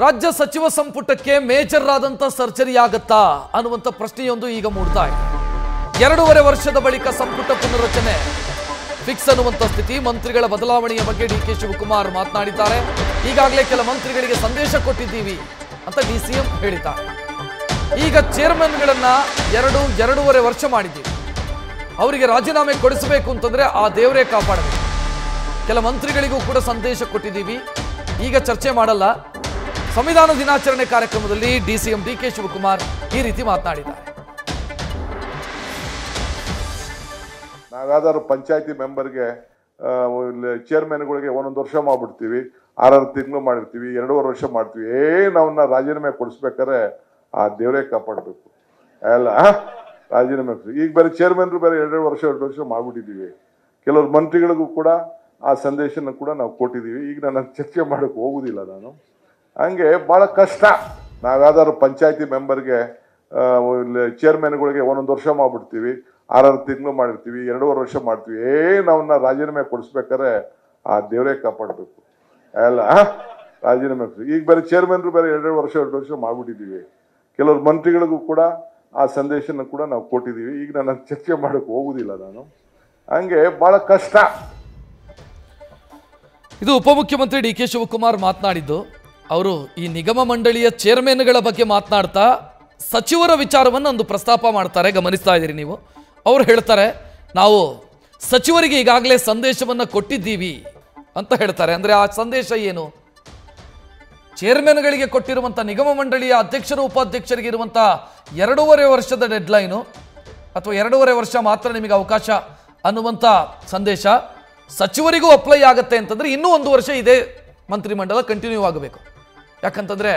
ರಾಜ್ಯ ಸಚಿವ ಸಂಪುಟಕ್ಕೆ ಮೇಜರ್ ಆದಂತ ಸರ್ಜರಿ ಆಗುತ್ತಾ ಅನ್ನುವಂತ ಪ್ರಶ್ನೆಯೊಂದು ಈಗ ಮೂಡ್ತಾ ಇದೆ. 2.5 ವರ್ಷದ ಬಳಿಕ ಸಂಪುಟ ಪುನರ್ರಚನೆ ಫಿಕ್ಸ್ ಅನ್ನುವಂತ ಸ್ಥಿತಿ. ಮಂತ್ರಿಗಳ ಬದಲಾವಣೆಯ ಬಗ್ಗೆ ಡಿಕೆ ಶಿವಕುಮಾರ್ ಮಾತನಾಡಿದ್ದಾರೆ. ಈಗಾಗಲೇ ಕೆಲ ಮಂತ್ರಿಗಳಿಗೆ ಸಂದೇಶ ಕೊಟ್ಟಿದ್ದೀವಿ ಅಂತ ಡಿಸಿಎಂ ಹೇಳಿದ್ದಾರೆ. ಈಗ ಚೇರ್ಮನ್ಗಳನ್ನ 2.5 ವರ್ಷ ಮಾಡಿದ್ದೀವಿ, ಅವರಿಗೆ ರಾಜೀನಾಮೆ ಕೊಡಿಸಬೇಕು ಅಂತಂದ್ರೆ ಆ ದೇವರೇ ಕಾಪಾಡಬೇಕು. ಕೆಲ ಮಂತ್ರಿಗಳಿಗೂ ಕೂಡ ಸಂದೇಶ ಕೊಟ್ಟಿದ್ದೀವಿ, ಈಗ ಚರ್ಚೆ ಮಾಡಲ್ಲ. ಸಂವಿಧಾನ ದಿನಾಚರಣೆ ಕಾರ್ಯಕ್ರಮದಲ್ಲಿ ಡಿಸಿಎಂ ಡಿಕೆ ಶಿವಕುಮಾರ್ ಈ ರೀತಿ ಮಾತನಾಡಿದ್ದಾರೆ. ನಾವ್ಯಾವ್ದಾದ್ರು ಪಂಚಾಯತಿ ಮೆಂಬರ್ಗೆ ಚೇರ್ಮನ್ಗಳಿಗೆ 1 ವರ್ಷ ಮಾಡ್ಬಿಡ್ತೀವಿ, 6 ತಿಂಗಳು ಮಾಡಿರ್ತೀವಿ, 2.5 ವರ್ಷ ಮಾಡ್ತೀವಿ. ನಾವನ್ನ ರಾಜೀನಾಮೆ ಕೊಡಿಸ್ಬೇಕಾದ್ರೆ ಆ ದೇವರೇ ಕಾಪಾಡಬೇಕು ಅಲ್ಲ. ರಾಜೀನಾಮೆ ಈಗ ಬೇರೆ ಚೇರ್ಮನ್ರು ಬೇರೆ 2 ವರ್ಷ ಮಾಡ್ಬಿಟ್ಟಿದ್ದೀವಿ. ಕೆಲವರು ಮಂತ್ರಿಗಳಿಗೂ ಕೂಡ ಆ ಸಂದೇಶನ ಕೂಡ ನಾವು ಕೊಟ್ಟಿದ್ದೀವಿ. ಈಗ ನಾನು ಚರ್ಚೆ ಮಾಡಕ್ಕೆ ಹೋಗುದಿಲ್ಲ. ನಾನು ಹಂಗೆ ಬಹಳ ಕಷ್ಟ. ನಾವ್ಯಾವ್ದಾದ್ರು ಪಂಚಾಯತಿ ಮೆಂಬರ್ಗೆ ಚೇರ್ಮನ್ಗಳಿಗೆ 1 ವರ್ಷ ಮಾಡ್ಬಿಡ್ತೀವಿ, 6 ತಿಂಗಳು ಮಾಡಿರ್ತೀವಿ, 2.5 ವರ್ಷ ಮಾಡ್ತೀವಿ. ನಾವನ್ನ ರಾಜೀನಾಮೆ ಕೊಡಿಸ್ಬೇಕಾದ್ರೆ ಆ ದೇವರೇ ಕಾಪಾಡಬೇಕು ಅಲ್ಲ. ರಾಜೀನಾಮೆ ಈಗ ಬೇರೆ ಚೇರ್ಮನ್ರು ಬೇರೆ 2 ವರ್ಷ ಮಾಡ್ಬಿಟ್ಟಿದ್ದೀವಿ. ಕೆಲವರು ಮಂತ್ರಿಗಳಿಗೂ ಕೂಡ ಆ ಸಂದೇಶನ ಕೂಡ ನಾವು ಕೊಟ್ಟಿದ್ದೀವಿ. ಈಗ ನಾನು ಚರ್ಚೆ ಮಾಡಕ್ಕೆ ಹೋಗುದಿಲ್ಲ. ನಾನು ಹಂಗೆ ಬಹಳ ಕಷ್ಟ. ಇದು ಉಪಮುಖ್ಯಮಂತ್ರಿ ಡಿಕೆ ಶಿವಕುಮಾರ್ ಮಾತನಾಡಿದ್ದು. ಅವರು ಈ ನಿಗಮ ಮಂಡಳಿಯ ಚೇರ್ಮನ್ಗಳ ಬಗ್ಗೆ ಮಾತನಾಡ್ತಾ ಸಚಿವರ ವಿಚಾರವನ್ನು ಒಂದು ಪ್ರಸ್ತಾಪ ಮಾಡ್ತಾರೆ, ಗಮನಿಸ್ತಾ ಇದ್ದೀರಿ ನೀವು. ಅವರು ಹೇಳ್ತಾರೆ, ನಾವು ಸಚಿವರಿಗೆ ಈಗಾಗಲೇ ಸಂದೇಶವನ್ನು ಕೊಟ್ಟಿದ್ದೀವಿ ಅಂತ ಹೇಳ್ತಾರೆ. ಅಂದರೆ ಆ ಸಂದೇಶ ಏನು? ಚೇರ್ಮನ್ಗಳಿಗೆ ಕೊಟ್ಟಿರುವಂಥ ನಿಗಮ ಮಂಡಳಿಯ ಅಧ್ಯಕ್ಷರು ಉಪಾಧ್ಯಕ್ಷರಿಗೆ ಇರುವಂಥ 2.5 ವರ್ಷದ ಡೆಡ್ಲೈನು ಅಥವಾ 2.5 ವರ್ಷ ಮಾತ್ರ ನಿಮಗೆ ಅವಕಾಶ ಅನ್ನುವಂಥ ಸಂದೇಶ ಸಚಿವರಿಗೂ ಅಪ್ಲೈ ಆಗುತ್ತೆ ಅಂತಂದರೆ ಇನ್ನೂ 1 ವರ್ಷ ಇದೇ ಮಂತ್ರಿಮಂಡಲ ಕಂಟಿನ್ಯೂ ಆಗಬೇಕು. ಯಾಕಂತಂದರೆ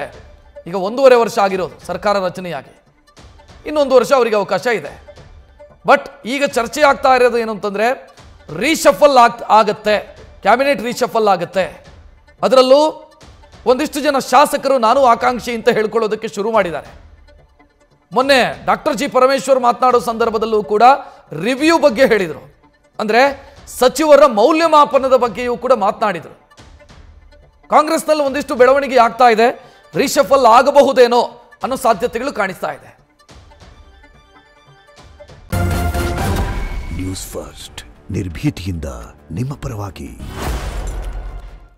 ಈಗ 1.5 ವರ್ಷ ಆಗಿರೋದು ಸರ್ಕಾರ ರಚನೆಯಾಗಿ, ಇನ್ನೊಂದು ವರ್ಷ ಅವರಿಗೆ ಅವಕಾಶ ಇದೆ. ಬಟ್ ಈಗ ಚರ್ಚೆ ಆಗ್ತಾ ಇರೋದು ಏನು ಅಂತಂದರೆ ರೀಶಫಲ್ ಆಗುತ್ತೆ, ಕ್ಯಾಬಿನೆಟ್ ರೀಶಫಲ್ ಆಗುತ್ತೆ. ಅದರಲ್ಲೂ ಒಂದಿಷ್ಟು ಜನ ಶಾಸಕರು ನಾನು ಆಕಾಂಕ್ಷಿ ಅಂತ ಹೇಳ್ಕೊಳ್ಳೋದಕ್ಕೆ ಶುರು ಮಾಡಿದ್ದಾರೆ. ಮೊನ್ನೆ ಡಾಕ್ಟರ್ ಜಿ ಪರಮೇಶ್ವರ್ ಮಾತನಾಡೋ ಸಂದರ್ಭದಲ್ಲೂ ಕೂಡ ರಿವ್ಯೂ ಬಗ್ಗೆ ಹೇಳಿದರು. ಅಂದರೆ ಸಚಿವರ ಮೌಲ್ಯಮಾಪನದ ಬಗ್ಗೆಯೂ ಕೂಡ ಮಾತನಾಡಿದರು. ಕಾಂಗ್ರೆಸ್ನಲ್ಲಿ ಒಂದಿಷ್ಟು ಬೆಳವಣಿಗೆ ಆಗ್ತಾ ಇದೆ, ರೀಶಫಲ್ ಆಗಬಹುದೇನೋ ಅನ್ನೋ ಸಾಧ್ಯತೆಗಳು ಕಾಣಿಸ್ತಾ ಇದೆ. ನ್ಯೂಸ್ ಫಸ್ಟ್ ನಿರ್ಭೀತಿಯಿಂದ ನಿಮ್ಮ ಪರವಾಗಿ.